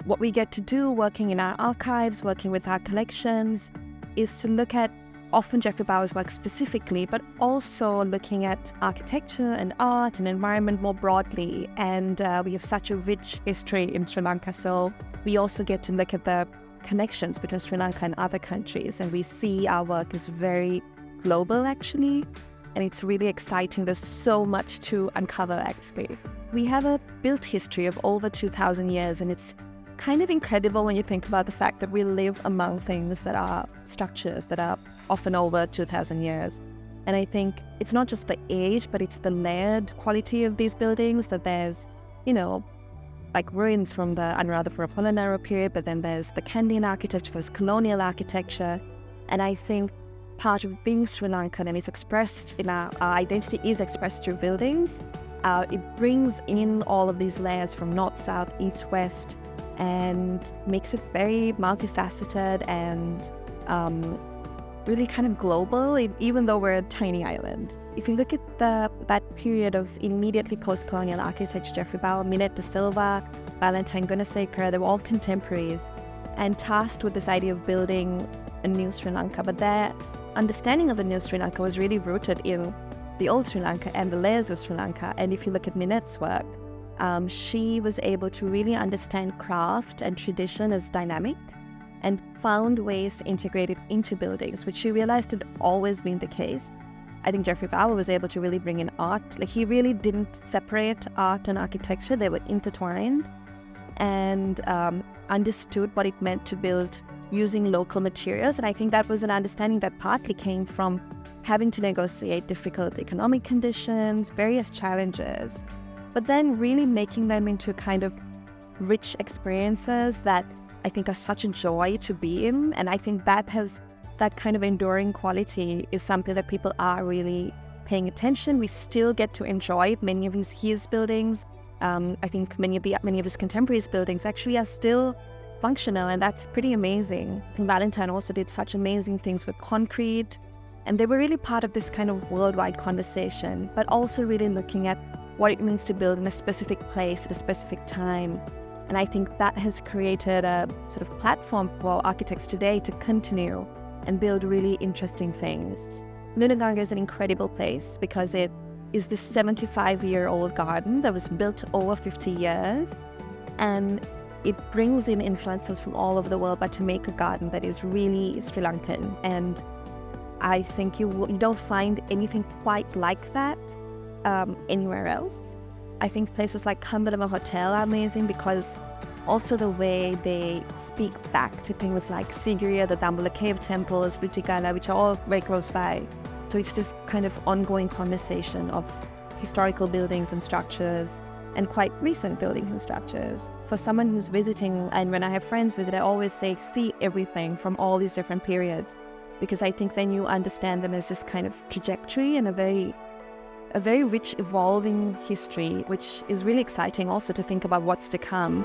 what we get to do working in our archives, working with our collections, is to look at often Geoffrey Bawa's work specifically, but also looking at architecture and art and environment more broadly. And we have such a rich history in Sri Lanka, so we also get to look at the connections between Sri Lanka and other countries, and we see our work is very global actually, and it's really exciting. There's so much to uncover actually. We have a built history of over 2,000 years, and it's kind of incredible when you think about the fact that we live among things that are structures that are often over 2,000 years. And I think it's not just the age, but it's the layered quality of these buildings, that there's, like ruins from the Anuradhapura Polonnaruwa period, but then there's the Kandyan architecture, there's colonial architecture. And I think part of being Sri Lankan, and it's expressed in our identity is expressed through buildings. It brings in all of these layers from north, south, east, west, and makes it very multifaceted and really kind of global, even though we're a tiny island. If you look at that period of immediately post-colonial architecture, Geoffrey Bawa, Shayari de Silva, Valentine Gunasekara, they were all contemporaries and tasked with this idea of building a new Sri Lanka. But their understanding of the new Sri Lanka was really rooted in the old Sri Lanka and the layers of Sri Lanka. And if you look at Minette's work, she was able to really understand craft and tradition as dynamic and found ways to integrate it into buildings, which she realized had always been the case. I think Geoffrey Bawa was able to really bring in art. Like, he really didn't separate art and architecture. They were intertwined, and understood what it meant to build using local materials. And I think that was an understanding that partly came from having to negotiate difficult economic conditions, various challenges, but then really making them into kind of rich experiences that I think are such a joy to be in. And I think that kind of enduring quality is something that people are really paying attention. We still get to enjoy many of his buildings. I think many of his contemporaries' buildings actually are still functional, and that's pretty amazing. And Valentine also did such amazing things with concrete, and they were really part of this kind of worldwide conversation, but also really looking at what it means to build in a specific place at a specific time. And I think that has created a sort of platform for architects today to continue and build really interesting things. Lunaganga is an incredible place because it is this 75-year-old garden that was built over 50 years, and it brings in influences from all over the world, but to make a garden that is really Sri Lankan. And I think you don't find anything quite like that anywhere else. I think places like Kandalama Hotel are amazing because also the way they speak back to things like Sigiriya, the Dambula Cave Temples, Vitigala, which are all very close by. So it's this kind of ongoing conversation of historical buildings and structures and quite recent buildings and structures. For someone who's visiting, and when I have friends visit, I always say, see everything from all these different periods, because I think then you understand them as this kind of trajectory and a very rich, evolving history, which is really exciting also to think about what's to come.